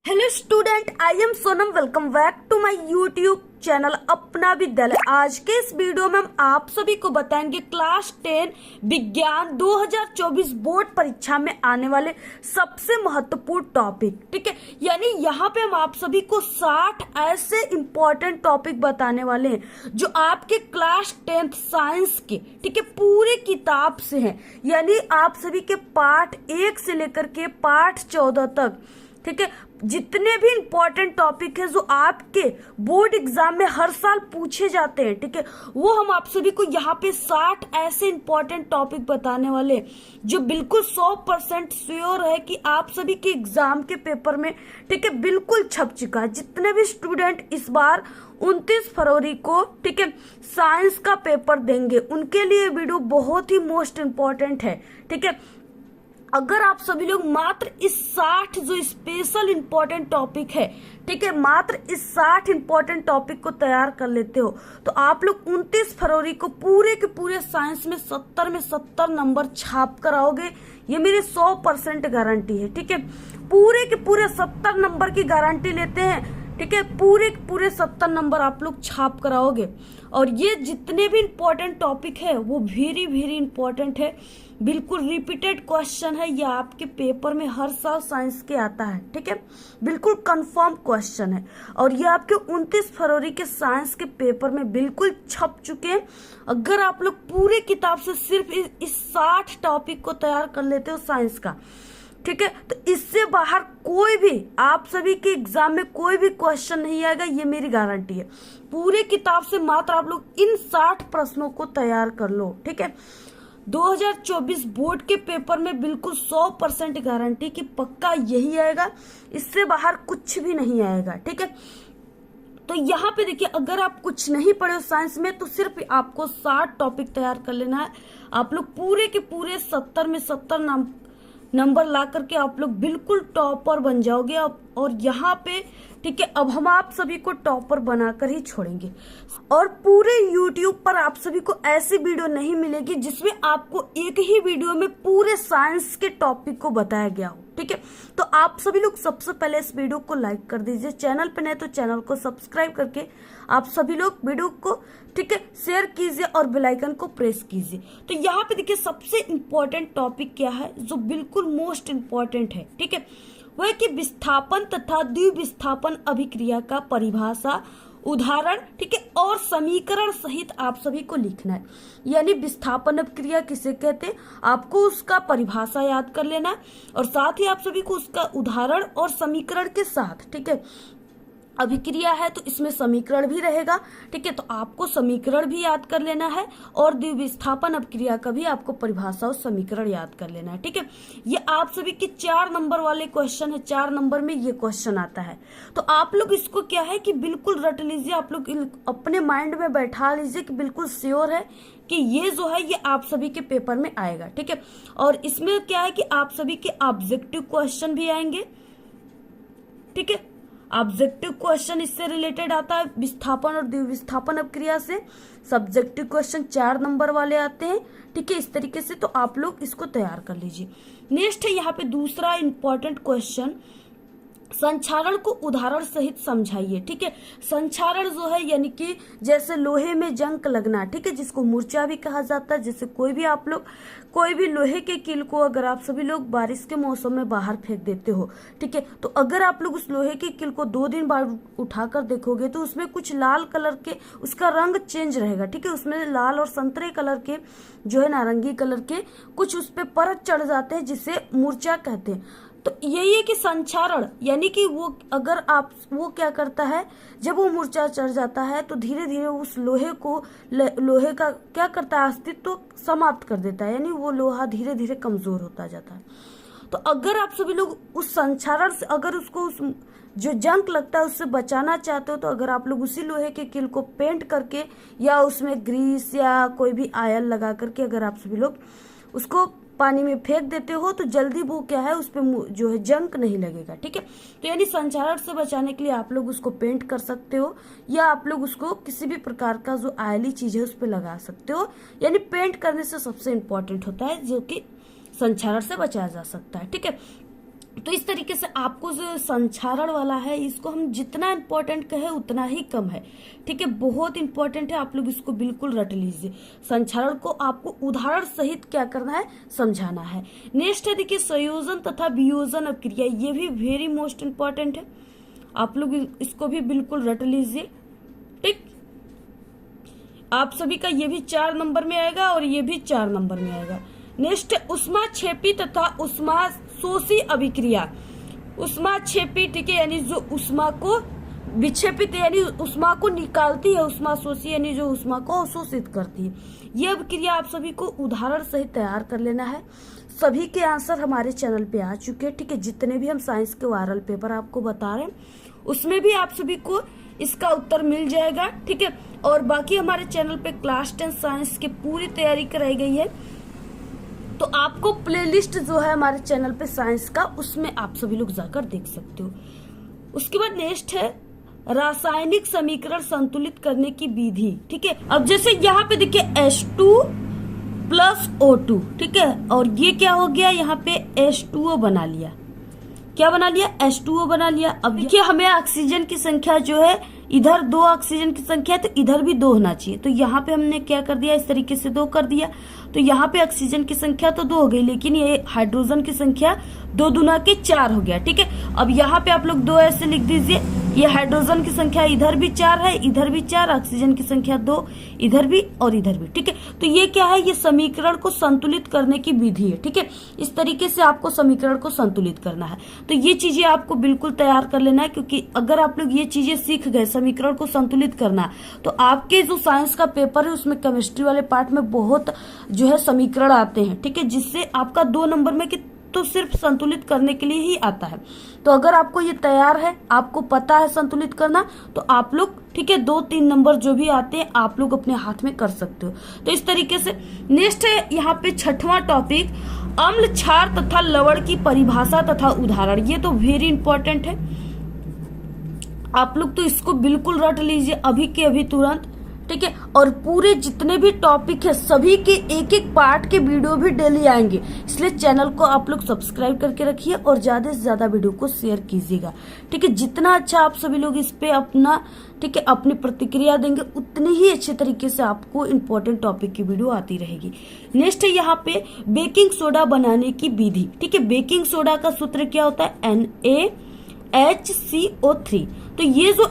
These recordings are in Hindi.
Hello student, I am Sonam. Welcome back to my YouTube channel Apna Vidyalaya. आज के इस वीडियो में हम आप सभी को बताएंगे क्लास 10 विज्ञान 2024 बोर्ड परीक्षा में आने वाले सबसे महत्वपूर्ण टॉपिक। ठीक है, यानी यहाँ पे हम आप सभी को 60 ऐसे इंपॉर्टेंट टॉपिक बताने वाले हैं जो आपके क्लास 10th साइंस के, ठीक है, पूरे किताब से हैं। यानी आप सभी के पाठ 1 से लेकर के पाठ 14 तक, ठीक है, जितने भी इंपॉर्टेंट टॉपिक है जो आपके बोर्ड एग्जाम में हर साल पूछे जाते हैं, ठीक है, वो हम आप सभी को यहाँ पे 60 ऐसे इंपॉर्टेंट टॉपिक बताने वाले जो बिल्कुल 100% श्योर है कि आप सभी के एग्जाम के पेपर में, ठीक है, बिल्कुल छप चुका है। जितने भी स्टूडेंट इस बार 29 फरवरी को, ठीक है, साइंस का पेपर देंगे, उनके लिए वीडियो बहुत ही मोस्ट इंपॉर्टेंट है। ठीक है, अगर आप सभी लोग मात्र इस 60 जो स्पेशल इंपॉर्टेंट टॉपिक है, ठीक है, मात्र इस 60 इंपॉर्टेंट टॉपिक को तैयार कर लेते हो तो आप लोग 29 फरवरी को पूरे के पूरे साइंस में 70 में 70 नंबर छाप कर आओगे। ये मेरी 100% गारंटी है। ठीक है, पूरे के पूरे 70 नंबर की गारंटी लेते हैं। ठीक है, पूरे पूरे 70 नंबर आप लोग छाप कराओगे। और ये जितने भी इंपॉर्टेंट टॉपिक है वो वेरी वेरी इंपॉर्टेंट है, बिल्कुल रिपीटेड क्वेश्चन है। ये आपके पेपर में हर साल साइंस के आता है। ठीक है, बिल्कुल कंफर्म क्वेश्चन है और ये आपके 29 फरवरी के साइंस के पेपर में बिल्कुल छप चुके हैं। अगर आप लोग पूरे किताब से सिर्फ इस 60 टॉपिक को तैयार कर लेते हो साइंस का, ठीक है, तो इससे बाहर कोई भी आप सभी के एग्जाम में कोई भी क्वेश्चन नहीं आएगा, ये मेरी गारंटी है। पूरे किताब से मात्र आप लोग इन 60 प्रश्नों को तैयार कर लो। ठीक है, 2024 बोर्ड के पेपर में बिल्कुल 100% गारंटी कि पक्का यही आएगा, इससे बाहर कुछ भी नहीं आएगा। ठीक है, तो यहाँ पे देखिए, अगर आप कुछ नहीं पढ़े हो साइंस में तो सिर्फ आपको 60 टॉपिक तैयार कर लेना है। आप लोग पूरे के पूरे 70 में 70 नंबर ला करके आप लोग बिल्कुल टॉपर बन जाओगे। और यहाँ पे, ठीक है, अब हम आप सभी को टॉपर बनाकर ही छोड़ेंगे। और पूरे YouTube पर आप सभी को ऐसी वीडियो नहीं मिलेगी जिसमें आपको एक ही वीडियो में पूरे साइंस के टॉपिक को बताया गया हो। ठीक है, तो आप सभी लोग सबसे पहले इस वीडियो को लाइक कर दीजिए, चैनल पे नहीं तो चैनल को सब्सक्राइब करके आप सभी लोग वीडियो को, ठीक है, शेयर कीजिए और बेल आइकन को प्रेस कीजिए। तो यहाँ पे देखिए, सबसे इम्पोर्टेंट टॉपिक क्या है जो बिल्कुल मोस्ट इम्पोर्टेंट है, ठीक है, वह कि विस्थापन तथा द्विविस्थापन अभिक्रिया का परिभाषा, उदाहरण, ठीक है, और समीकरण सहित आप सभी को लिखना है। यानी विस्थापन अभिक्रिया किसे कहते हैं, आपको उसका परिभाषा याद कर लेना है और साथ ही आप सभी को उसका उदाहरण और समीकरण के साथ, ठीक है, अभिक्रिया है तो इसमें समीकरण भी रहेगा। ठीक है, तो आपको समीकरण भी याद कर लेना है और द्विविस्थापन अभिक्रिया का भी आपको परिभाषा और समीकरण याद कर लेना है। ठीक है, ये आप सभी के 4 नंबर वाले क्वेश्चन है, 4 नंबर में ये क्वेश्चन आता है। तो आप लोग इसको क्या है कि बिल्कुल रट लीजिए, आप लोग अपने माइंड में बैठा लीजिए कि बिल्कुल श्योर है कि ये जो है ये आप सभी के पेपर में आएगा। ठीक है, और इसमें क्या है कि आप सभी के ऑब्जेक्टिव क्वेश्चन भी आएंगे। ठीक है, ऑब्जेक्टिव क्वेश्चन इससे रिलेटेड आता है, विस्थापन और द्विविस्थापन अभिक्रिया से। सब्जेक्टिव क्वेश्चन 4 नंबर वाले आते हैं। ठीक है, इस तरीके से तो आप लोग इसको तैयार कर लीजिए। नेक्स्ट है यहाँ पे दूसरा इंपॉर्टेंट क्वेश्चन, संक्षारण को उदाहरण सहित समझाइए। ठीक है, संक्षारण जो है यानी कि जैसे लोहे में जंग लगना, ठीक है, जिसको मूर्छा भी कहा जाता है। जैसे कोई भी आप लोग कोई भी लोहे के कील को अगर आप सभी लोग बारिश के मौसम में बाहर फेंक देते हो, ठीक है, तो अगर आप लोग उस लोहे के कील को 2 दिन बाद उठाकर देखोगे तो उसमें कुछ लाल कलर के, उसका रंग चेंज रहेगा। ठीक है, उसमें लाल और संतरे कलर के, जो है नारंगी कलर के कुछ उस पर परत चढ़ जाते हैं जिसे मूर्छा कहते हैं। तो यही है कि संक्षारण यानी कि वो अगर आप वो क्या करता है, जब वो मूर्छा चढ़ जाता है तो धीरे धीरे उस लोहे का क्या करता है, अस्तित्व समाप्त कर देता है, यानी वो लोहा धीरे धीरे कमजोर होता जाता है। तो अगर आप सभी लोग उस संक्षारण से, अगर उसको उस जो जंग लगता है उससे बचाना चाहते हो, तो अगर आप लोग उसी लोहे के कील को पेंट करके या उसमें ग्रीस या कोई भी आयल लगा करके अगर आप सभी लोग उसको पानी में फेंक देते हो तो जल्दी वो क्या है, उस पे जो है जंग नहीं लगेगा। ठीक है, तो यानी संक्षारण से बचाने के लिए आप लोग उसको पेंट कर सकते हो या आप लोग उसको किसी भी प्रकार का जो आयली चीज है उस पे लगा सकते हो। यानी पेंट करने से सबसे इम्पोर्टेंट होता है जो कि संक्षारण से बचाया जा सकता है। ठीक है, तो इस तरीके से आपको जो संक्षारण वाला है इसको हम जितना इंपॉर्टेंट कहे उतना ही कम है, ठीक है। बहुत इंपॉर्टेंट है, आप लोग इसको बिल्कुल रट लीजिए। संक्षारण को आपको उदाहरण सहित क्या करना है, समझाना है। नेक्स्ट है देखिए संयोजन तथा वियोजन अभिक्रिया, ये भी वेरी मोस्ट इंपॉर्टेंट है, आप लोग इसको भी बिल्कुल रट लीजिए, ठीक। आप सभी का ये भी 4 नंबर में आएगा और ये भी 4 नंबर में आएगा। नेक्स्ट ऊष्माक्षेपी तथा ऊष्मा शोषी अभिक्रिया। ऊष्माक्षेपी, ठीक है, यानी जो ऊष्मा को विक्षेपित यानी ऊष्मा को निकालती है, ऊष्मा शोषी यानी जो ऊष्मा को अवशोषित करती है। यह अभिक्रिया आप सभी को उदाहरण सहित तैयार कर लेना है। सभी के आंसर हमारे चैनल पे आ चुके हैं, ठीक है। जितने भी हम साइंस के वायरल पेपर आपको बता रहे हैं उसमें भी आप सभी को इसका उत्तर मिल जाएगा, ठीक है। और बाकी हमारे चैनल पे क्लास 10 साइंस की पूरी तैयारी कराई गई है, तो आपको प्लेलिस्ट जो है हमारे चैनल पे साइंस का, उसमें आप सभी लोग जाकर देख सकते हो। उसके बाद नेक्स्ट है रासायनिक समीकरण संतुलित करने की विधि, ठीक है। अब जैसे यहाँ पे देखिए H2 प्लस O2, ठीक है, और ये क्या हो गया, यहाँ पे H2O बना लिया, क्या बना लिया, H2O बना लिया। अब देखिए हमें ऑक्सीजन की संख्या जो है, इधर 2 ऑक्सीजन की संख्या है तो इधर भी 2 होना चाहिए, तो यहाँ पे हमने क्या कर दिया, इस तरीके से 2 कर दिया। तो यहाँ पे ऑक्सीजन की संख्या तो 2 हो गई, लेकिन ये हाइड्रोजन की संख्या 2 दूना के 4 हो गया, ठीक है। अब यहाँ पे आप लोग 2 ऐसे लिख दीजिए, ये हाइड्रोजन की संख्या इधर भी 4 है, इधर भी 4, ऑक्सीजन की संख्या 2, इधर भी और इधर भी, ठीक है। तो ये क्या है, ये समीकरण को संतुलित करने की विधि है, ठीक है। इस तरीके से आपको समीकरण को संतुलित करना है, तो ये चीजें आपको बिल्कुल तैयार कर लेना है, क्योंकि अगर आप लोग ये चीजें सीख गए समीकरण को संतुलित करना, तो आपके जो साइंस का पेपर है उसमें केमिस्ट्री वाले पार्ट में बहुत जो है समीकरण आते हैं, ठीक है, जिससे आपका 2 नंबर में कि तो सिर्फ संतुलित करने के लिए ही आता है। तो अगर आपको ये तैयार है, आपको पता है संतुलित करना, तो आप लोग, ठीक है, 2-3 नंबर जो भी आते हैं आप लोग अपने हाथ में कर सकते हो। तो इस तरीके से नेक्स्ट है यहाँ पे 6वां टॉपिक, अम्ल, क्षार तथा लवण की परिभाषा तथा उदाहरण। ये तो वेरी इंपॉर्टेंट है, आप लोग तो इसको बिल्कुल रट लीजिए अभी के अभी तुरंत, ठीक है। और पूरे जितने भी टॉपिक है सभी के एक पार्ट के वीडियो भी डेली आएंगे, इसलिए चैनल को आप लोग सब्सक्राइब करके रखिए और ज्यादा से ज्यादा वीडियो को शेयर कीजिएगा, ठीक है। जितना अच्छा आप सभी लोग इस पे अपना, ठीक है, अपनी प्रतिक्रिया देंगे, उतनी ही अच्छे तरीके से आपको इम्पोर्टेंट टॉपिक की वीडियो आती रहेगी। नेक्स्ट है यहाँ पे बेकिंग सोडा बनाने की विधि, ठीक है। बेकिंग सोडा का सूत्र क्या होता है, NaHCO3। तो ये जो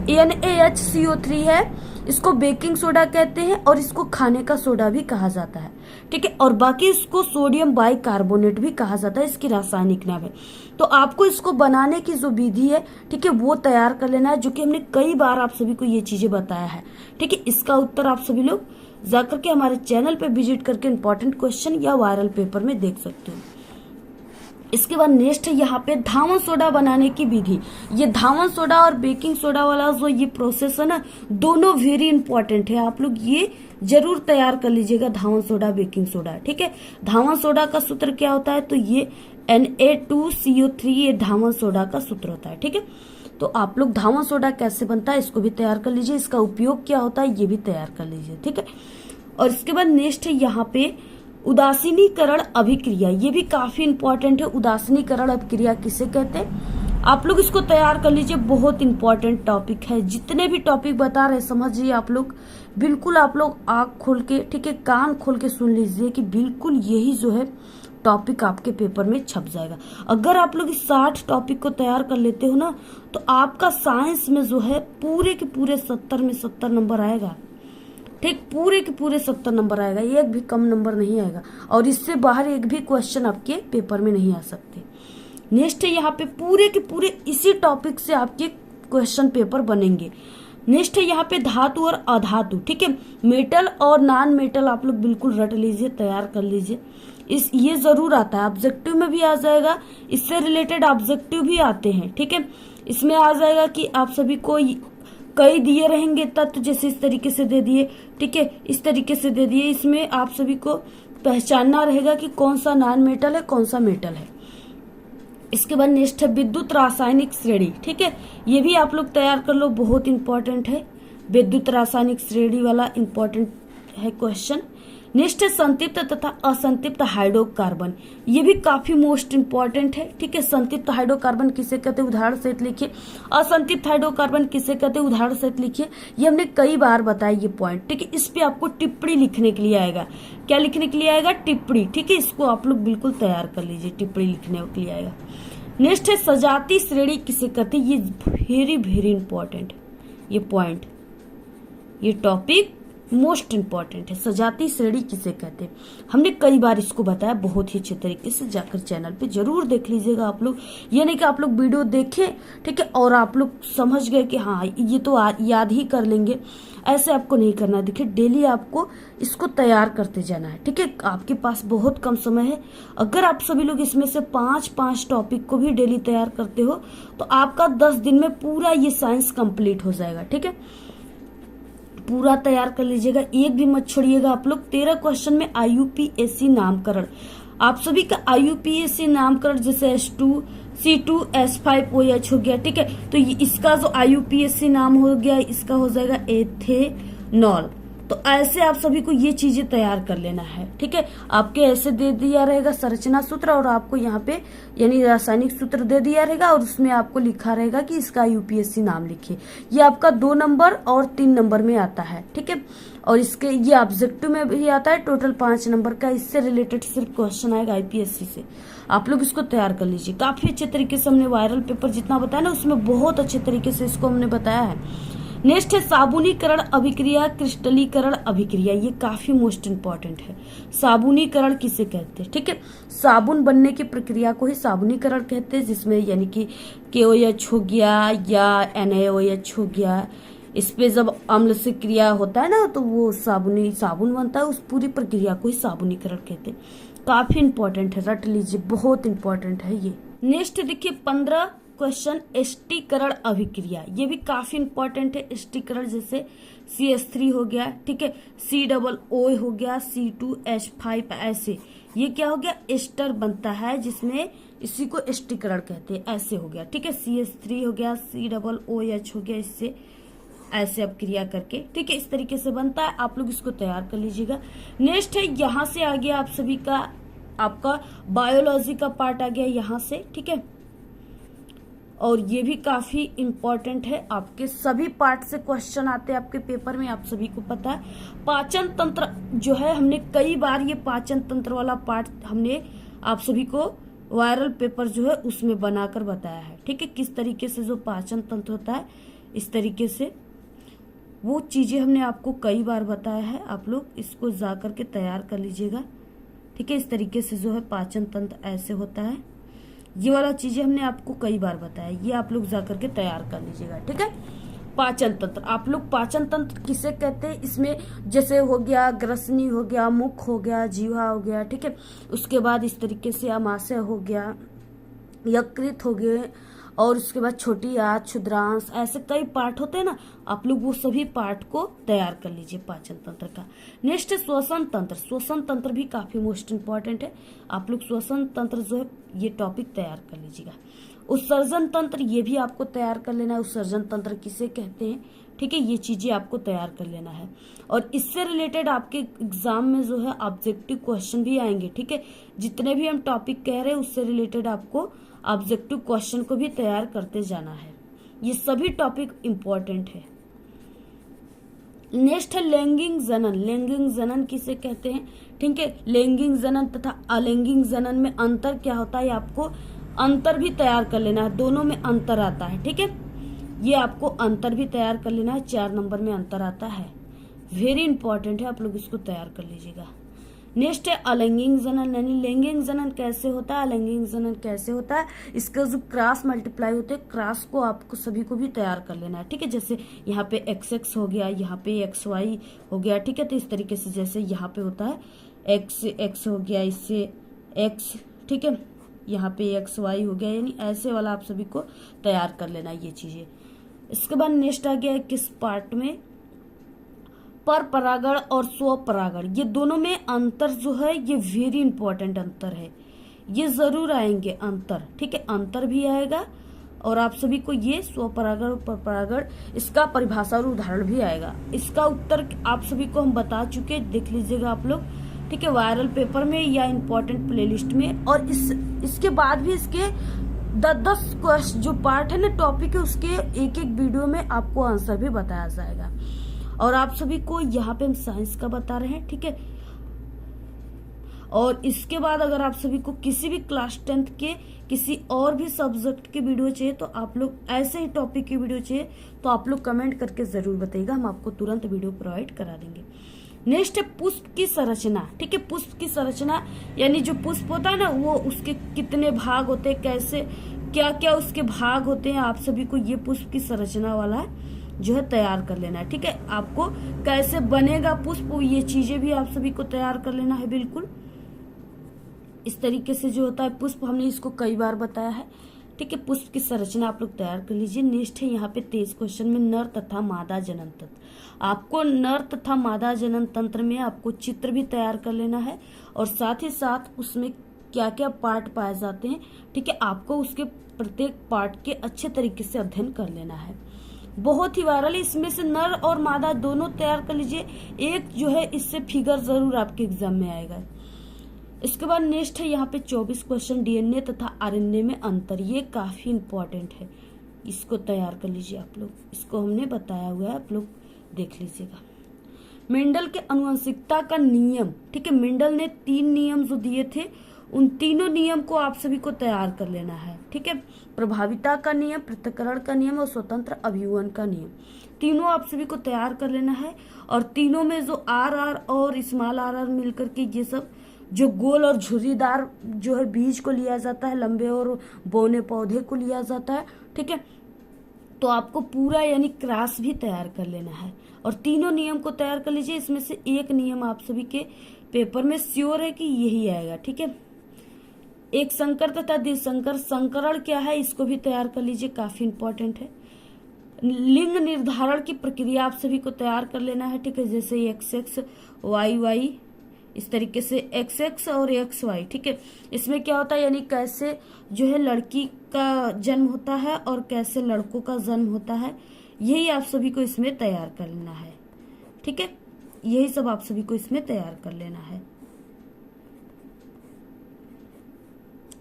NaHCO3 है इसको बेकिंग सोडा कहते हैं और इसको खाने का सोडा भी कहा जाता है, ठीक है। और बाकी इसको सोडियम बाइकार्बोनेट भी कहा जाता है, इसकी रासायनिक नाम है। तो आपको इसको बनाने की जो विधि है, ठीक है, वो तैयार कर लेना है, जो कि हमने कई बार आप सभी को ये चीजें बताया है, ठीक है। इसका उत्तर आप सभी लोग जाकर के हमारे चैनल पे विजिट करके इंपॉर्टेंट क्वेश्चन या वायरल पेपर में देख सकते हो। इसके बाद नेक्स्ट है यहाँ पे धावन सोडा बनाने की विधि। ये धावन सोडा और बेकिंग सोडा वाला जो ये प्रोसेस है ना, दोनों वेरी इंपॉर्टेंट है, आप लोग ये जरूर तैयार कर लीजिएगा, धावन सोडा बेकिंग सोडा, ठीक है। धावन सोडा का सूत्र क्या होता है, तो ये Na2CO3 ये धावन सोडा का सूत्र होता है, ठीक है। तो आप लोग धावन सोडा कैसे बनता है इसको भी तैयार कर लीजिए, इसका उपयोग क्या होता है ये भी तैयार कर लीजिए, ठीक है। और इसके बाद नेक्स्ट है यहाँ पे उदासीनीकरण अभिक्रिया, ये भी काफी इंपॉर्टेंट है। उदासीनीकरण अभिक्रिया किसे कहते हैं, आप लोग इसको तैयार कर लीजिए, बहुत इंपॉर्टेंट टॉपिक है। जितने भी टॉपिक बता रहे समझिए आप लोग, बिल्कुल आप लोग आंख खोल के, ठीक है, कान खोल के सुन लीजिए कि बिल्कुल यही जो है टॉपिक आपके पेपर में छप जाएगा। अगर आप लोग इस 60 टॉपिक को तैयार कर लेते हो ना, तो आपका साइंस में जो है पूरे के पूरे 70 में 70 नंबर आएगा, ठीक, पूरे के पूरे 70 नंबर आएगा, एक भी कम नंबर नहीं आएगा, और इससे बाहर एक भी क्वेश्चन आपके पेपर में नहीं आ सकते। नेक्स्ट है यहाँ पे पूरे के पूरे इसी टॉपिक से आपके क्वेश्चन पेपर बनेंगे। नेक्स्ट है यहाँ पे धातु और अधातु, ठीक है, मेटल और नॉन मेटल आप लोग बिल्कुल रट लीजिए, तैयार कर लीजिए। ये जरूर आता है, ऑब्जेक्टिव में भी आ जाएगा, इससे रिलेटेड ऑब्जेक्टिव भी आते हैं, ठीक है। इसमें आ जाएगा कि आप सभी को कई दिए रहेंगे तत्व, जैसे इस तरीके से दे दिए, ठीक है, इस तरीके से दे दिए, इसमें आप सभी को पहचानना रहेगा कि कौन सा नॉन मेटल है कौन सा मेटल है। इसके बाद नेक्स्ट है विद्युत रासायनिक श्रेणी, ठीक है, ये भी आप लोग तैयार कर लो, बहुत इंपॉर्टेंट है, विद्युत रासायनिक श्रेणी वाला इंपॉर्टेंट है क्वेश्चन। नेक्स्ट है संतृप्त तथा असंतृप्त हाइड्रोकार्बन। ये भी काफी मोस्ट इंपॉर्टेंट है। ठीक है, संतृप्त हाइड्रोकार्बन किसे कहते हैं, उदाहरण सहित लिखिए। असंतृप्त हाइड्रोकार्बन किसे कहते हैं, उदाहरण सहित लिखिए। ये हमने कई बार बताया ये पॉइंट। ठीक है, इस पे आपको टिप्पणी लिखने के लिए आएगा। क्या लिखने के लिए आएगा, टिप्पणी। ठीक है, इसको आप लोग बिल्कुल तैयार कर लीजिए, टिप्पणी लिखने के लिए आएगा। नेक्स्ट है सजातीय श्रेणी किसे कहते हैं, ये वेरी वेरी इंपॉर्टेंट ये पॉइंट, ये टॉपिक मोस्ट इंपॉर्टेंट है। सजातीय श्रेणी किसे कहते हैं, हमने कई बार इसको बताया बहुत ही अच्छे तरीके से, जाकर चैनल पे जरूर देख लीजिएगा आप लोग। ये नहीं कि आप लोग वीडियो देखें, ठीक है, और आप लोग समझ गए कि हाँ ये तो याद ही कर लेंगे, ऐसे आपको नहीं करना। देखिए डेली आपको इसको तैयार करते जाना है। ठीक है, आपके पास बहुत कम समय है। अगर आप सभी लोग इसमें से 5 टॉपिक को भी डेली तैयार करते हो तो आपका 10 दिन में पूरा ये साइंस कंप्लीट हो जाएगा। ठीक है, पूरा तैयार कर लीजिएगा, एक भी मत छोड़िएगा आप लोग। 13 क्वेश्चन में IUPAC नामकरण, आप सभी का IUPAC नामकरण जैसे H2 C2 H5OH हो गया। ठीक है, तो इसका जो IUPAC नाम हो गया, इसका हो जाएगा एथेनॉल। तो ऐसे आप सभी को ये चीजें तैयार कर लेना है। ठीक है, आपके ऐसे दे दिया रहेगा संरचना सूत्र, और आपको यहाँ पे यानी रासायनिक सूत्र दे दिया रहेगा, और उसमें आपको लिखा रहेगा कि इसका IUPAC नाम लिखिए। ये आपका 2 नंबर और 3 नंबर में आता है। ठीक है, और इसके ये ऑब्जेक्टिव में भी आता है, टोटल 5 नंबर का इससे रिलेटेड सिर्फ क्वेश्चन आएगा IPSC से। आप लोग इसको तैयार कर लीजिए। काफी अच्छे तरीके से हमने वायरल पेपर जितना बताया ना, उसमें बहुत अच्छे तरीके से इसको हमने बताया है। नेक्स्ट है साबुनीकरण अभिक्रिया, क्रिस्टलीकरण अभिक्रिया। ये काफी मोस्ट इंपॉर्टेंट है। साबुनीकरण किसे कहते हैं, ठीक है, साबुन बनने की प्रक्रिया को ही साबुनीकरण कहते हैं, जिसमें यानी कि KOH हो गया या NaOH हो गया, इस पे जब अम्ल से क्रिया होता है ना तो वो साबुन बनता है, उस पूरी प्रक्रिया को ही साबुनीकरण कहते हैं। काफी इंपॉर्टेंट है, रट लीजिए, बहुत इंपॉर्टेंट है ये। नेक्स्ट देखिए 15 क्वेश्चन एस्टीकरण अभिक्रिया, ये भी काफी इंपॉर्टेंट है। एस्टीकरण जैसे CH3 हो गया, ठीक है, COO हो गया, C2H5, ऐसे ये क्या हो गया, एस्टर बनता है, जिसमें इसी को एस्टीकरण कहते हैं। ऐसे हो गया, ठीक है, CH3 हो गया, COOH हो गया, इससे ऐसे अब क्रिया करके, ठीक है, इस तरीके से बनता है। आप लोग इसको तैयार कर लीजिएगा। नेक्स्ट है, यहाँ से आ गया आप सभी का आपका बायोलॉजी का पार्ट आ गया यहाँ से, ठीक है, और ये भी काफी इंपॉर्टेंट है। आपके सभी पार्ट से क्वेश्चन आते हैं आपके पेपर में, आप सभी को पता है। पाचन तंत्र जो है, हमने कई बार ये पाचन तंत्र वाला पार्ट हमने आप सभी को वायरल पेपर जो है उसमें बनाकर बताया है। ठीक है, किस तरीके से जो पाचन तंत्र होता है, इस तरीके से वो चीजें हमने आपको कई बार बताया है। आप लोग इसको जा करके तैयार कर लीजिएगा। ठीक है, इस तरीके से जो है पाचन तंत्र ऐसे होता है, ये वाला चीजें हमने आपको कई बार बताया, ये आप लोग जा करके तैयार कर लीजिएगा। ठीक है, पाचन तंत्र, आप लोग पाचन तंत्र किसे कहते हैं, इसमें जैसे हो गया ग्रसनी हो गया, मुख हो गया, जीवा हो गया, ठीक है, उसके बाद इस तरीके से आमाशय हो गया, यकृत हो गए, और उसके बाद छोटी आंत, क्षुद्रांश, ऐसे कई पार्ट होते हैं ना, आप लोग वो सभी पार्ट को तैयार कर लीजिए पाचन तंत्र का। नेक्स्ट है श्वसन तंत्र। श्वसन तंत्र भी काफी मोस्ट इंपॉर्टेंट है। आप लोग श्वसन तंत्र जो है ये टॉपिक तैयार कर लीजिएगा। उत्सर्जन तंत्र, ये भी आपको तैयार कर लेना है। उत्सर्जन तंत्र किसे कहते हैं, ठीक है, ये चीजें आपको तैयार कर लेना है। और इससे रिलेटेड आपके एग्जाम में जो है ऑब्जेक्टिव क्वेश्चन भी आएंगे। ठीक है, जितने भी हम टॉपिक कह रहे हैं उससे रिलेटेड आपको ऑब्जेक्टिव क्वेश्चन को भी तैयार करते जाना है। ये सभी टॉपिक इंपॉर्टेंट है। नेक्स्ट है लैंगिक जनन। लैंगिक जनन किसे कहते हैं, ठीक है, लैंगिक जनन तथा अलैंगिक जनन में अंतर क्या होता है, आपको अंतर भी तैयार कर लेना है। दोनों में अंतर आता है, ठीक है, ये आपको अंतर भी तैयार कर लेना है। 4 नंबर में अंतर आता है, वेरी इंपॉर्टेंट है, आप लोग इसको तैयार कर लीजिएगा। नेक्स्ट है अलैंगिक जनन, यानी लैंगिक जनन कैसे होता है, अलैंगिक जनन कैसे होता है, इसका जो क्रॉस मल्टीप्लाई होते हैं, क्रॉस को आपको सभी को भी तैयार कर लेना है। ठीक है, जैसे यहाँ पे XX हो गया, यहाँ पे XY हो गया, ठीक है, तो इस तरीके से जैसे यहाँ पे होता है X हो गया, इससे X, ठीक है, यहाँ पे XY हो गया, यानी ऐसे वाला आप सभी को तैयार कर लेना ये चीजें। इसके बाद नेक्स्ट आ गया किस पार्ट में, पर परागण और स्वपरागण, ये दोनों में अंतर जो है ये वेरी इंपॉर्टेंट अंतर है, ये जरूर आएंगे अंतर। ठीक है, अंतर भी आएगा, और आप सभी को ये स्वपरागण और परपरागण इसका परिभाषा और उदाहरण भी आएगा। इसका उत्तर आप सभी को हम बता चुके, देख लीजिएगा आप लोग। ठीक है, वायरल पेपर में या इम्पोर्टेंट प्लेलिस्ट में। और इसके बाद भी इसके 10 क्वेश्चन जो पार्ट है ना, टॉपिक है, उसके एक वीडियो में आपको आंसर भी बताया जाएगा। और आप सभी को यहाँ पे हम साइंस का बता रहे हैं, ठीक है। और इसके बाद अगर आप सभी को किसी भी क्लास 10th के किसी और भी सब्जेक्ट की वीडियो चाहिए, तो आप लोग ऐसे ही टॉपिक की वीडियो चाहिए तो आप लोग कमेंट करके जरूर बताइएगा, हम आपको तुरंत वीडियो प्रोवाइड करा देंगे। नेक्स्ट है पुष्प की संरचना, ठीक है। पुष्प की संरचना यानी जो पुष्प होता है ना, वो उसके कितने भाग होते हैं, कैसे क्या क्या उसके भाग होते हैं, आप सभी को ये पुष्प की संरचना वाला जो है तैयार कर लेना है, ठीक है। आपको कैसे बनेगा पुष्प, ये चीजें भी आप सभी को तैयार कर लेना है। बिल्कुल इस तरीके से जो होता है पुष्प, हमने इसको कई बार बताया है, ठीक है। पुष्प की संरचना आप लोग तैयार कर लीजिए। नेक्स्ट है यहाँ पे 23 क्वेश्चन में नर तथा मादा जनन तंत्र। आपको नर तथा मादा जनन तंत्र में आपको चित्र भी तैयार कर लेना है, और साथ ही साथ उसमें क्या क्या पार्ट पाए जाते हैं, ठीक है। आपको उसके प्रत्येक पार्ट के अच्छे तरीके से अध्ययन कर लेना है। बहुत ही वायरल है, इसमें से नर और मादा दोनों तैयार कर लीजिए। एक जो है इससे फिगर जरूर आपके एग्जाम में आएगा। इसके बाद नेक्स्ट है यहाँ पे 24 क्वेश्चन डीएनए तथा आरएनए में अंतर। ये काफी इंपॉर्टेंट है, इसको तैयार कर लीजिए आप लोग। इसको हमने बताया हुआ है, आप लोग देख लीजिएगा। मेंडल के आनुवंशिकता का नियम, ठीक है। मेंडल ने 3 नियम जो दिए थे, उन तीनों नियम को आप सभी को तैयार कर लेना है, ठीक है। प्रभाविता का नियम, पृथक्करण का नियम और स्वतंत्र अभिवन का नियम, तीनों आप सभी को तैयार कर लेना है। और तीनों में जो आर और स्मॉल आर मिलकर के ये सब जो गोल और झुर्रीदार जो है बीज को लिया जाता है, लंबे और बौने पौधे को लिया जाता है, ठीक है। तो आपको पूरा यानी क्रॉस भी तैयार कर लेना है, और तीनों नियम को तैयार कर लीजिए। इसमें से एक नियम आप सभी के पेपर में श्योर है कि यही आएगा, ठीक है। एक संकर तथा द्विसंकर, संकरण क्या है इसको भी तैयार कर लीजिए, काफी इंपॉर्टेंट है। लिंग निर्धारण की प्रक्रिया आप सभी को तैयार कर लेना है, ठीक है। जैसे XX YY, इस तरीके से XX और XY, ठीक है। इसमें क्या होता है यानी कैसे जो है लड़की का जन्म होता है और कैसे लड़कों का जन्म होता है, यही आप सभी को इसमें तैयार कर लेना है, ठीक है। यही सब आप सभी को इसमें तैयार कर लेना है।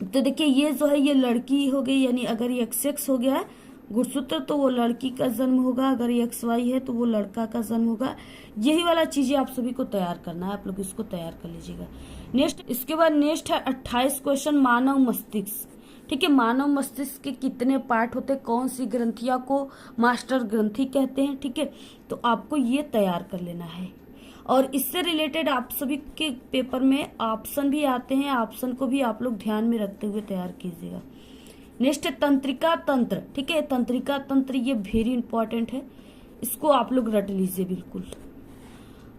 तो देखिए ये जो है ये लड़की हो गई, यानी अगर ये XX हो गया है गुणसूत्र तो वो लड़की का जन्म होगा, अगर XY है तो वो लड़का का जन्म होगा। यही वाला चीजें आप सभी को तैयार करना है, आप लोग इसको तैयार कर लीजिएगा। नेक्स्ट इसके बाद नेक्स्ट है 28 क्वेश्चन मानव मस्तिष्क, ठीक है। मानव मस्तिष्क के कितने पार्ट होते हैं, कौन सी ग्रंथियां को मास्टर ग्रंथि कहते हैं, ठीक है। तो आपको ये तैयार कर लेना है। और इससे रिलेटेड आप सभी के पेपर में ऑप्शन भी आते हैं, ऑप्शन को भी आप लोग ध्यान में रखते हुए तैयार कीजिएगा। नेक्स्ट है तंत्रिका तंत्र, ठीक है। तंत्रिका तंत्र ये वेरी इंपॉर्टेंट है, इसको आप लोग रट लीजिए बिल्कुल।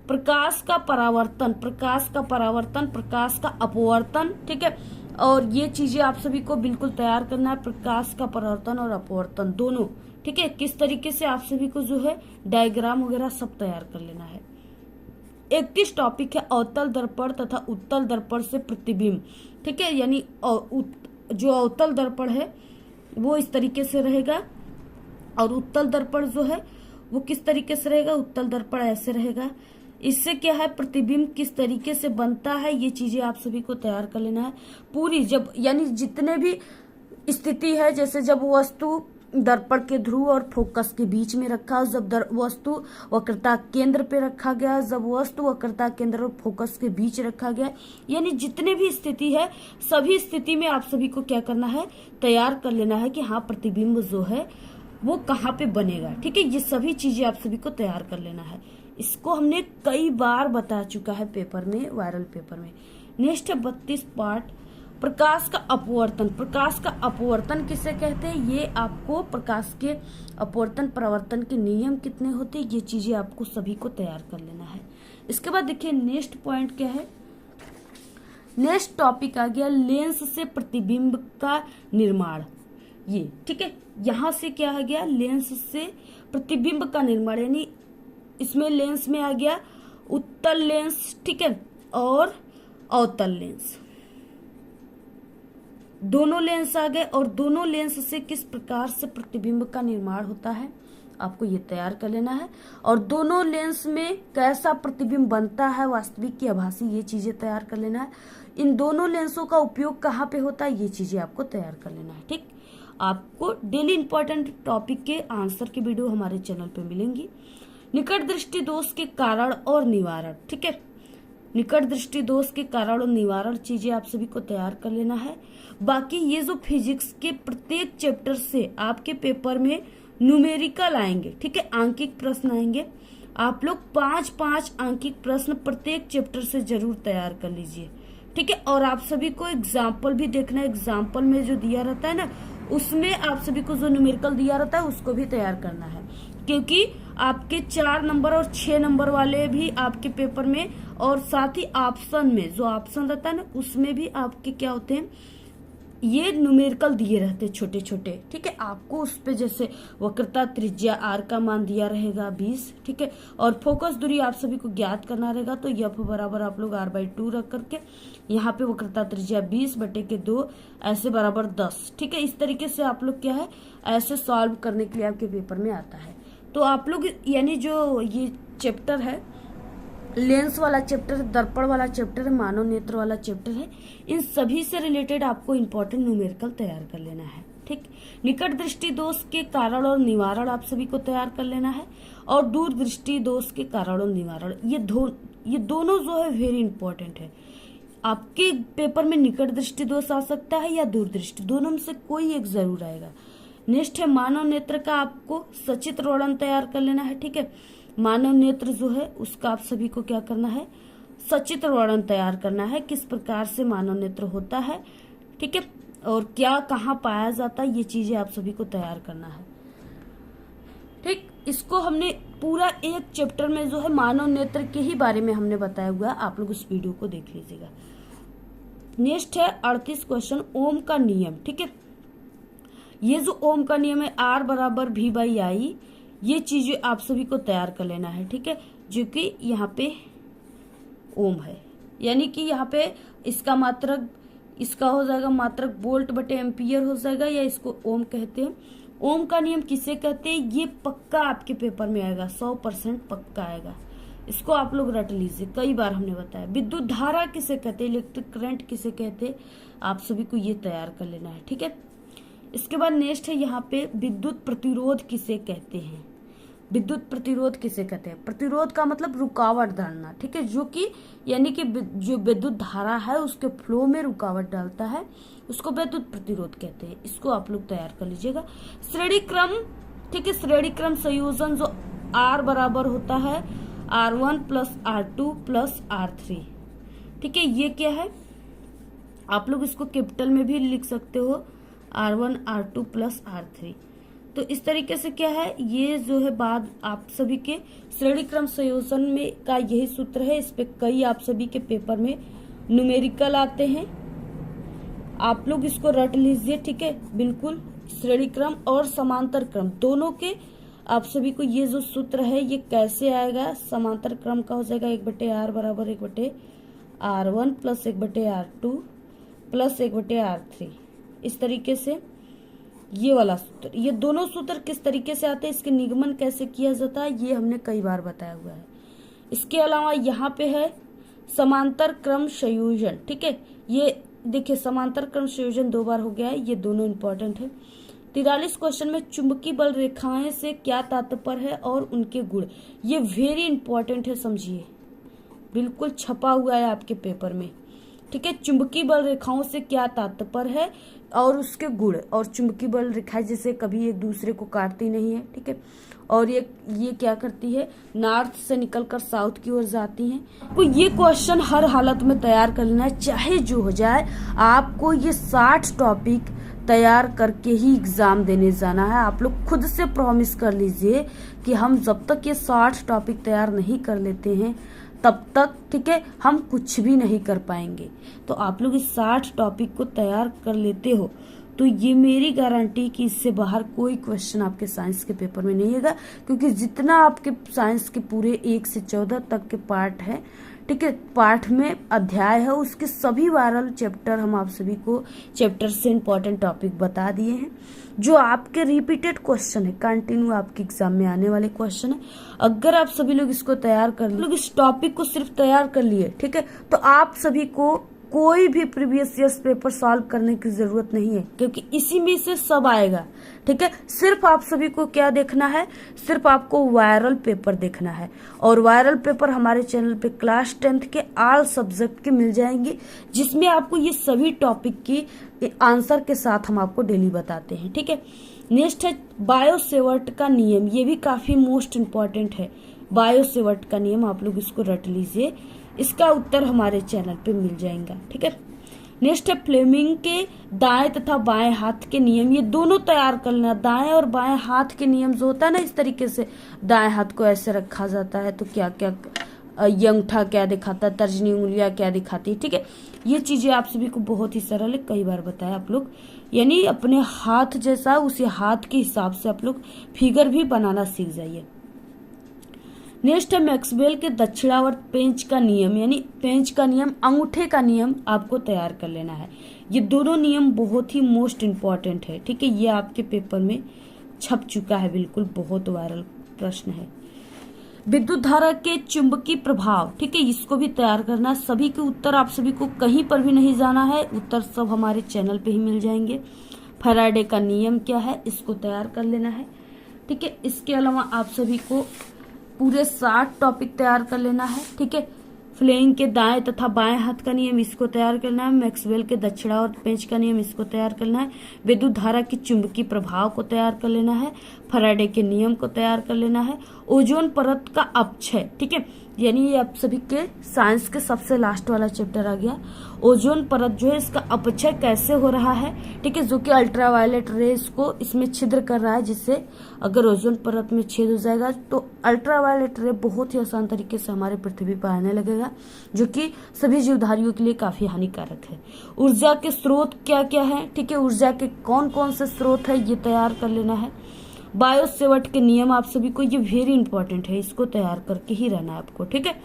प्रकाश का परावर्तन, प्रकाश का परावर्तन, प्रकाश का अपवर्तन, ठीक है। और ये चीजें आप सभी को बिल्कुल तैयार करना है, प्रकाश का परावर्तन और अपवर्तन दोनों, ठीक है। किस तरीके से आप सभी को जो है डायग्राम वगैरह सब तैयार कर लेना है। 31 टॉपिक है अवतल दर्पण तथा उत्तल दर्पण से प्रतिबिंब, ठीक है। यानी जो अवतल दर्पण है वो इस तरीके से रहेगा, और उत्तल दर्पण जो है वो किस तरीके से रहेगा, उत्तल दर्पण ऐसे रहेगा। इससे क्या है प्रतिबिंब किस तरीके से बनता है, ये चीजें आप सभी को तैयार कर लेना है पूरी। जब यानी जितने भी स्थिति है, जैसे जब वस्तु दर्पण के ध्रुव और फोकस के बीच में रखा, जब वस्तु वक्रता केंद्र पे रखा गया, जब वस्तु वक्रता केंद्र और फोकस के बीच रखा गया, यानी जितने भी स्थिति है सभी स्थिति में आप सभी को क्या करना है, तैयार कर लेना है कि हाँ प्रतिबिंब जो है वो कहाँ पे बनेगा, ठीक है। ये सभी चीजें आप सभी को तैयार कर लेना है। इसको हमने कई बार बता चुका है पेपर में, वायरल पेपर में। नेक्स्ट है 32 पार्ट प्रकाश का अपवर्तन। प्रकाश का अपवर्तन किसे कहते हैं, ये आपको प्रकाश के अपवर्तन परावर्तन के नियम कितने होते हैं, ये चीजें आपको सभी को तैयार कर लेना है। इसके बाद देखिए नेक्स्ट पॉइंट क्या है, नेक्स्ट टॉपिक आ गया लेंस से प्रतिबिंब का निर्माण, ये ठीक है। यहां से क्या आ गया, लेंस से प्रतिबिंब का निर्माण, यानी इसमें लेंस में आ गया उत्तल लेंस, ठीक है, और अवतल लेंस, दोनों लेंस आ गए। और दोनों लेंस से किस प्रकार से प्रतिबिंब का निर्माण होता है आपको ये तैयार कर लेना है। और दोनों लेंस में कैसा प्रतिबिंब बनता है, वास्तविक की आभासी, ये चीजें तैयार कर लेना है। इन दोनों लेंसों का उपयोग कहाँ पे होता है, ये चीजें आपको तैयार कर लेना है। ठीक, आपको डेली इंपॉर्टेंट टॉपिक के आंसर की वीडियो हमारे चैनल पे मिलेंगी। निकट दृष्टि दोष के कारण और निवारण, ठीक है, निकट दृष्टि दोष के कारण और निवारण चीजें आप सभी को तैयार कर लेना है। बाकी ये जो फिजिक्स के प्रत्येक चैप्टर से आपके पेपर में न्यूमेरिकल आएंगे, ठीक है, आंकिक प्रश्न आएंगे। आप लोग 5-5 आंकिक प्रश्न प्रत्येक चैप्टर से जरूर तैयार कर लीजिए, ठीक है। और आप सभी को एग्जाम्पल भी देखना है, एग्जाम्पल में जो दिया रहता है ना, उसमें आप सभी को जो न्यूमेरिकल दिया रहता है उसको भी तैयार करना है, क्योंकि आपके 4 नंबर और 6 नंबर वाले भी आपके पेपर में, और साथ ही ऑप्शन में जो ऑप्शन रहता है ना, उसमें भी आपके क्या होते हैं, ये न्यूमेरिकल दिए रहते हैं छोटे छोटे, ठीक है। आपको उस पे जैसे वक्रता त्रिज्या आर का मान दिया रहेगा 20, ठीक है, और फोकस दूरी आप सभी को ज्ञात करना रहेगा। तो यफ बराबर आप लोग r/2 रख करके यहाँ पे वक्रता त्रिज्या 20/2 ऐसे बराबर 10, ठीक है। इस तरीके से आप लोग क्या है, ऐसे सॉल्व करने के लिए आपके पेपर में आता है। तो आप लोग यानी जो ये चैप्टर है, लेंस वाला चैप्टर, दर्पण वाला चैप्टर है, मानव नेत्र वाला चैप्टर है, इन सभी से रिलेटेड आपको इंपॉर्टेंट न्यूमेरिकल तैयार कर लेना है, ठीक। निकट दृष्टि दोष के कारण और निवारण आप सभी को तैयार कर लेना है, और दूर दृष्टि दोष के कारण और निवारण, ये दोनों जो है वेरी इंपॉर्टेंट है। आपके पेपर में निकट दृष्टि दोष आ सकता है या दूर दृष्टि, दोनों में से कोई एक जरूर आएगा। नेक्स्ट है मानव नेत्र का, आपको सचित्र वर्णन तैयार कर लेना है, ठीक है। मानव नेत्र जो है उसका आप सभी को क्या करना है, सचित्र वर्णन तैयार करना है, किस प्रकार से मानव नेत्र होता है, ठीक है, और क्या कहाँ पाया जाता है, ये चीजें आप सभी को तैयार करना है, ठीक। इसको हमने पूरा एक चैप्टर में जो है मानव नेत्र के ही बारे में हमने बताया हुआ है, आप लोग उस वीडियो को देख लीजिएगा। नेक्स्ट है 38 क्वेश्चन, ओम का नियम, ठीक है। ये जो ओम का नियम है, R = V/I, ये चीजें आप सभी को तैयार कर लेना है, ठीक है, जो कि यहाँ पे ओम है, यानी कि यहाँ पे इसका मात्रक, इसका हो जाएगा मात्रक वोल्ट/एम्पियर हो जाएगा, या इसको ओम कहते हैं। ओम का नियम किसे कहते हैं, ये पक्का आपके पेपर में आएगा, 100% पक्का आएगा, इसको आप लोग रट लीजिए, कई बार हमने बताया। विद्युत धारा किसे कहते हैं, इलेक्ट्रिक करंट किसे कहते हैं, आप सभी को ये तैयार कर लेना है, ठीक है। इसके बाद नेक्स्ट है यहाँ पे विद्युत प्रतिरोध किसे कहते हैं, विद्युत प्रतिरोध किसे कहते हैं, प्रतिरोध का मतलब रुकावट डालना, ठीक है, जो कि यानी कि जो विद्युत धारा है उसके फ्लो में रुकावट डालता है, उसको विद्युत प्रतिरोध कहते हैं, इसको आप लोग तैयार कर लीजिएगा। श्रेणी क्रम, ठीक है, श्रेणी क्रम संयोजन जो R बराबर होता है R1 + R2 + R3, ठीक है, ये क्या है, आप लोग इसको कैपिटल में भी लिख सकते हो, R1 R2 + R3। तो इस तरीके से क्या है, ये जो है बात आप सभी के श्रेणी क्रम संयोजन में का यही सूत्र है, इस पे कई आप सभी के पेपर में न्यूमेरिकल आते हैं, आप लोग इसको रट लीजिए, ठीक है, बिल्कुल। श्रेणी क्रम और समांतर क्रम दोनों के आप सभी को ये जो सूत्र है ये कैसे आएगा, समांतर क्रम का हो जाएगा 1/R = 1/R1 + 1/R2 + 1/R3, इस तरीके से ये वाला सूत्र, ये दोनों सूत्र किस तरीके से आते हैं, इसके निगमन कैसे किया जाता है, ये हमने कई बार बताया हुआ है। इसके अलावा यहाँ पे है समांतर क्रम संयोजन, ठीक है, ये देखिए समांतर क्रम संयोजन 2 बार हो गया है, ये दोनों इंपॉर्टेंट है। 43 क्वेश्चन में चुंबकीय बल रेखाएं से क्या तात्पर्य है और उनके गुण, ये वेरी इंपॉर्टेंट है, समझिए, बिल्कुल छपा हुआ है आपके पेपर में, ठीक है। चुंबकीय बल रेखाओं से क्या तात्पर्य है और उसके गुण, और चुंबकीय बल रेखाएं जैसे कभी एक दूसरे को काटती नहीं है, ठीक है, और ये क्या करती है, नॉर्थ से निकलकर साउथ की ओर जाती हैं। तो ये क्वेश्चन हर हालत में तैयार कर लेना है, चाहे जो हो जाए, आपको ये 60 टॉपिक तैयार करके ही एग्जाम देने जाना है। आप लोग खुद से प्रॉमिस कर लीजिए कि हम जब तक ये 60 टॉपिक तैयार नहीं कर लेते हैं तब तक, ठीक है, हम कुछ भी नहीं कर पाएंगे। तो आप लोग इस 60 टॉपिक को तैयार कर लेते हो तो ये मेरी गारंटी कि इससे बाहर कोई क्वेश्चन आपके साइंस के पेपर में नहीं आएगा, क्योंकि जितना आपके साइंस के पूरे 1 से 14 तक के पार्ट है, ठीक है, पाठ में अध्याय है, उसके सभी वायरल चैप्टर हम आप सभी को चैप्टर से इंपॉर्टेंट टॉपिक बता दिए हैं, जो आपके रिपीटेड क्वेश्चन है, कंटिन्यू आपके एग्जाम में आने वाले क्वेश्चन है। अगर आप सभी लोग इसको तैयार कर लिए, इस टॉपिक को सिर्फ तैयार कर लिए, ठीक है, तो आप सभी को कोई भी प्रीवियस ईयर्स पेपर सॉल्व करने की जरूरत नहीं है, क्योंकि इसी में से सब आएगा। ठीक है, सिर्फ आप सभी को क्या देखना है, सिर्फ आपको वायरल पेपर देखना है, और वायरल पेपर हमारे चैनल पे क्लास 10th के ऑल सब्जेक्ट के मिल जाएंगे, जिसमें आपको ये सभी टॉपिक की आंसर के साथ हम आपको डेली बताते हैं। ठीक है, नेक्स्ट है बायोसेवर्ट का नियम, ये भी काफी मोस्ट इम्पॉर्टेंट है। बायोसेवर्ट का नियम आप लोग इसको रट लीजिए, इसका उत्तर हमारे चैनल पे मिल जाएगा। ठीक है, नेक्स्ट है फ्लेमिंग के दाएं तथा बाएं हाथ के नियम, ये दोनों तैयार कर लेना। दाएं और बाएं हाथ के नियम जो होता है ना, इस तरीके से दाएं हाथ को ऐसे रखा जाता है तो क्या क्या अंगूठा क्या दिखाता है, तर्जनी उंगलियां क्या दिखाती है। ठीक है, ये चीजें आप सभी को बहुत ही सरल है, कई बार बताया आप लोग, यानी अपने हाथ जैसा उसी हाथ के हिसाब से आप लोग फिगर भी बनाना सीख जाइए। नेक्स्ट है मैक्सवेल के दक्षिणावर्त पेंच का नियम, यानी पेंच का नियम, अंगूठे का नियम आपको तैयार कर लेना है। ये दोनों नियम बहुत ही मोस्ट इम्पॉर्टेंट है। ठीक है, ये आपके पेपर में छप चुका है, बिल्कुल बहुत वायरल प्रश्न है। विद्युत धारा के चुंबकीय प्रभाव, ठीक है, इसको भी तैयार करना है। सभी के उत्तर आप सभी को कहीं पर भी नहीं जाना है, उत्तर सब हमारे चैनल पे ही मिल जाएंगे। फैराडे का नियम क्या है, इसको तैयार कर लेना है। ठीक है, इसके अलावा आप सभी को पूरे 60 टॉपिक तैयार कर लेना है। ठीक है, फ्लेइंग के दाएं तथा बाएं हाथ का नियम, इसको तैयार करना है। मैक्सवेल के दक्षिणावर्त पेंच का नियम, इसको तैयार करना है। विद्युत धारा की चुंबकीय प्रभाव को तैयार कर लेना है। फैराडे के नियम को तैयार कर लेना है। ओजोन परत का अपक्षय, ठीक है, यानी ये आप सभी के साइंस के सबसे लास्ट वाला चैप्टर आ गया। ओजोन परत जो है, इसका अपक्षय कैसे हो रहा है, ठीक है, जो कि अल्ट्रावायलेट रेस को इसमें छिद्र कर रहा है, जिससे अगर ओजोन परत में छेद हो जाएगा तो अल्ट्रावायलेट रे बहुत ही आसान तरीके से हमारे पृथ्वी पर आने लगेगा, जो कि सभी जीवधारियों के लिए काफी हानिकारक है। ऊर्जा के स्रोत क्या क्या है, ठीक है, ऊर्जा के कौन कौन से स्रोत है, ये तैयार कर लेना है। बायोसेवर्ट के नियम आप सभी को, ये वेरी इंपॉर्टेंट है, इसको तैयार करके ही रहना है आपको। ठीक है,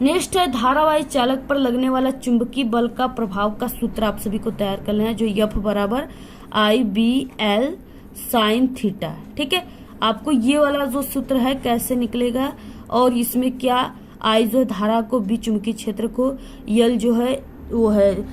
नेक्स्ट है धारावाही चालक पर लगने वाला चुंबकीय बल का प्रभाव का सूत्र आप सभी को तैयार करना है, जो F बराबर IBL साइन थीटा। ठीक है, आपको ये वाला जो सूत्र है कैसे निकलेगा, और इसमें क्या I जो धारा को, B चुंबकीय क्षेत्र को, L जो है वो है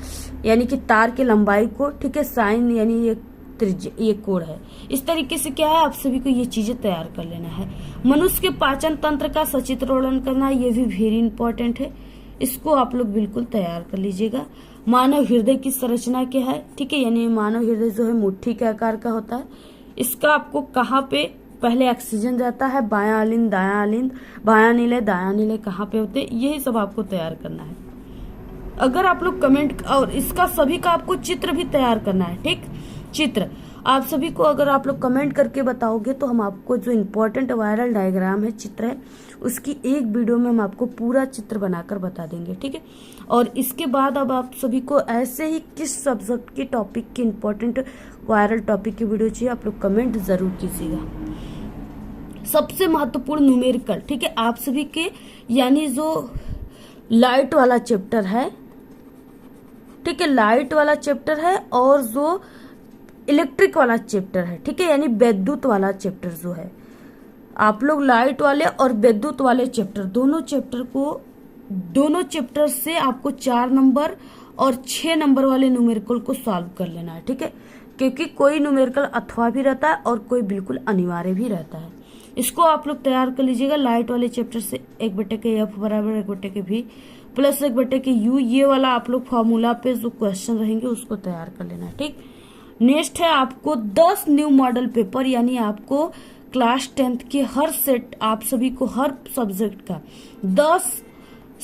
यानी कि तार की लंबाई को, ठीक है, साइन यानी ये कोण है। इस तरीके से क्या है, आप सभी को ये चीजें तैयार कर लेना है। मनुष्य के पाचन तंत्र का सचित्र वर्णन करना, ये भी वेरी इंपॉर्टेंट है, इसको आप लोग बिल्कुल तैयार कर लीजिएगा। मानव हृदय की संरचना क्या है, ठीक है, यानी मानव हृदय जो है मुट्ठी के आकार का होता है। इसका आपको कहाँ पे पहले ऑक्सीजन जाता है, बायां अलिंद दायां अलिंद, बायां नीले दायां नीले कहाँ पे होते, यही सब आपको तैयार करना है। अगर आप लोग कमेंट, और इसका सभी का आपको चित्र भी तैयार करना है। ठीक, चित्र आप सभी को अगर आप लोग कमेंट करके बताओगे तो हम आपको जो इम्पोर्टेंट वायरल डायग्राम है, चित्र है, उसकी एक वीडियो में हम आपको पूरा चित्र बनाकर बता देंगे। ठीक है, और इसके बाद अब आप सभी को ऐसे ही किस सब्जेक्ट के टॉपिक की इम्पोर्टेंट वायरल टॉपिक की वीडियो चाहिए, आप लोग कमेंट जरूर कीजिएगा। सबसे महत्वपूर्ण न्यूमेरिकल, ठीक है, आप सभी के यानी जो लाइट वाला चैप्टर है, ठीक है, लाइट वाला चैप्टर है, और जो इलेक्ट्रिक वाला चैप्टर है, ठीक है, यानी विद्युत वाला चैप्टर जो है, आप लोग लाइट वाले और विद्युत वाले चैप्टर, दोनों चैप्टर से आपको 4 नंबर और 6 नंबर वाले न्यूमेरिकल को सॉल्व कर लेना है। ठीक है, क्योंकि कोई न्यूमेरिकल अथवा भी रहता है और कोई बिल्कुल अनिवार्य भी रहता है। इसको आप लोग तैयार कर लीजिएगा। लाइट वाले चैप्टर से 1/F बराबर 1/V प्लस 1/U, ये वाला आप लोग फॉर्मूला पे जो क्वेश्चन रहेंगे उसको तैयार कर लेना है। ठीक, नेक्स्ट है आपको 10 न्यू मॉडल पेपर, यानी आपको क्लास 10th के हर सेट, आप सभी को हर सब्जेक्ट का 10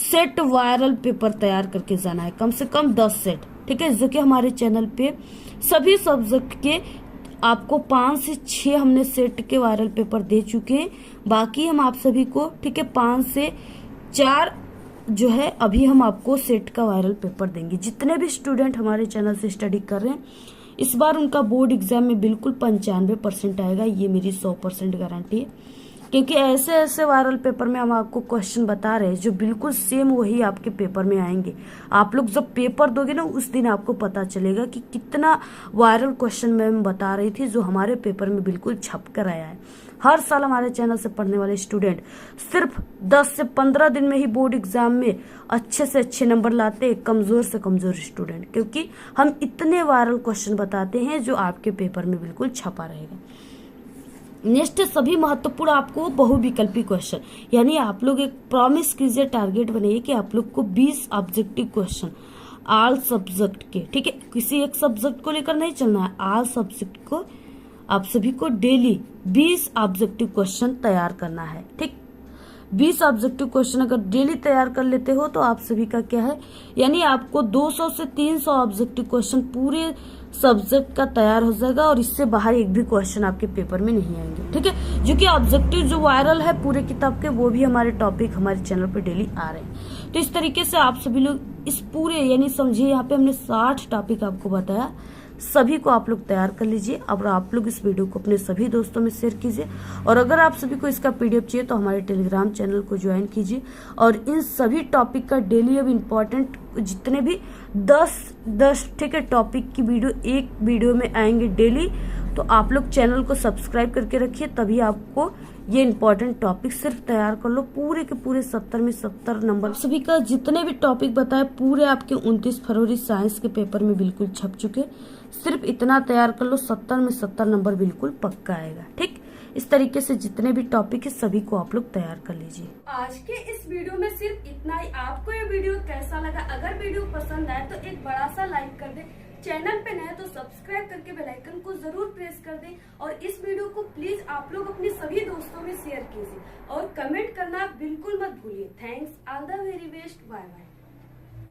सेट वायरल पेपर तैयार करके जाना है, कम से कम 10 सेट। ठीक है, जो कि हमारे चैनल पे सभी सब्जेक्ट के आपको 5 से 6 हमने सेट के वायरल पेपर दे चुके हैं। बाकी हम आप सभी को, ठीक है, 5 से 4 जो है अभी हम आपको सेट का वायरल पेपर देंगे। जितने भी स्टूडेंट हमारे चैनल से स्टडी कर रहे हैं, इस बार उनका बोर्ड एग्जाम में बिल्कुल 95% आएगा, ये मेरी 100% गारंटी है। क्योंकि ऐसे ऐसे वायरल पेपर में हम आपको क्वेश्चन बता रहे हैं जो बिल्कुल सेम वही आपके पेपर में आएंगे। आप लोग जब पेपर दोगे ना उस दिन आपको पता चलेगा कि कितना वायरल क्वेश्चन मैम बता रही थी जो हमारे पेपर में बिल्कुल छप कर आया है। हर साल हमारे चैनल से पढ़ने वाले स्टूडेंट सिर्फ 10 से 15 दिन में ही बोर्ड एग्जाम में अच्छे से अच्छे नंबर लाते हैं, कमजोर से कमजोर स्टूडेंट, क्योंकि हम इतने वायरल क्वेश्चन बताते हैं जो आपके पेपर में बिल्कुल छपा रहेगा। नेक्स्ट सभी महत्वपूर्ण आपको बहुविकल्पी क्वेश्चन, यानी आप लोग एक प्रॉमिस कीजिए, टारगेट बनाइए कि आप लोग को 20 ऑब्जेक्टिव क्वेश्चन ऑल सब्जेक्ट के, ठीक है, किसी एक सब्जेक्ट को लेकर नहीं चलना है, ऑल सब्जेक्ट को आप सभी को डेली 20 ऑब्जेक्टिव क्वेश्चन तैयार करना है। ठीक, 20 ऑब्जेक्टिव क्वेश्चन अगर डेली तैयार कर लेते हो तो आप सभी का क्या है, यानी आपको 200 से 300 ऑब्जेक्टिव क्वेश्चन पूरे सब्जेक्ट का तैयार हो जाएगा और इससे बाहर एक भी क्वेश्चन आपके पेपर में नहीं आएंगे। ठीक है, जो कि ऑब्जेक्टिव जो वायरल है पूरे किताब के, वो भी हमारे टॉपिक हमारे चैनल पे डेली आ रहे हैं। तो इस तरीके से आप सभी लोग इस पूरे, यानी समझिए यहाँ पे हमने 60 टॉपिक आपको बताया, सभी को आप लोग तैयार कर लीजिए। अब आप लोग इस वीडियो को अपने सभी दोस्तों में शेयर कीजिए और अगर आप सभी को इसका पीडीएफ चाहिए तो हमारे टेलीग्राम चैनल को ज्वाइन कीजिए और इन सभी टॉपिक का डेली अब इम्पोर्टेंट जितने भी 10 ठीक है टॉपिक की वीडियो एक वीडियो में आएंगे डेली, तो आप लोग चैनल को सब्सक्राइब करके रखिए, तभी आपको ये इंपॉर्टेंट टॉपिक सिर्फ तैयार कर लो। पूरे के पूरे 70 में 70 नंबर सभी का जितने भी टॉपिक बताए पूरे आपके 29 फरवरी साइंस के पेपर में बिल्कुल छप चुके। सिर्फ इतना तैयार कर लो, 70 में 70 नंबर बिल्कुल पक्का आएगा। ठीक, इस तरीके से जितने भी टॉपिक है सभी को आप लोग तैयार कर लीजिए। आज के इस वीडियो में सिर्फ इतना ही। आपको ये वीडियो कैसा लगा? अगर वीडियो पसंद आए तो एक बड़ा सा लाइक कर दे, चैनल पे नए तो सब्सक्राइब करके बेल आइकन को जरूर प्रेस कर दें और इस वीडियो को प्लीज आप लोग अपने सभी दोस्तों में शेयर कीजिए और कमेंट करना बिल्कुल मत भूलिए। Thanks, all the very best, bye bye.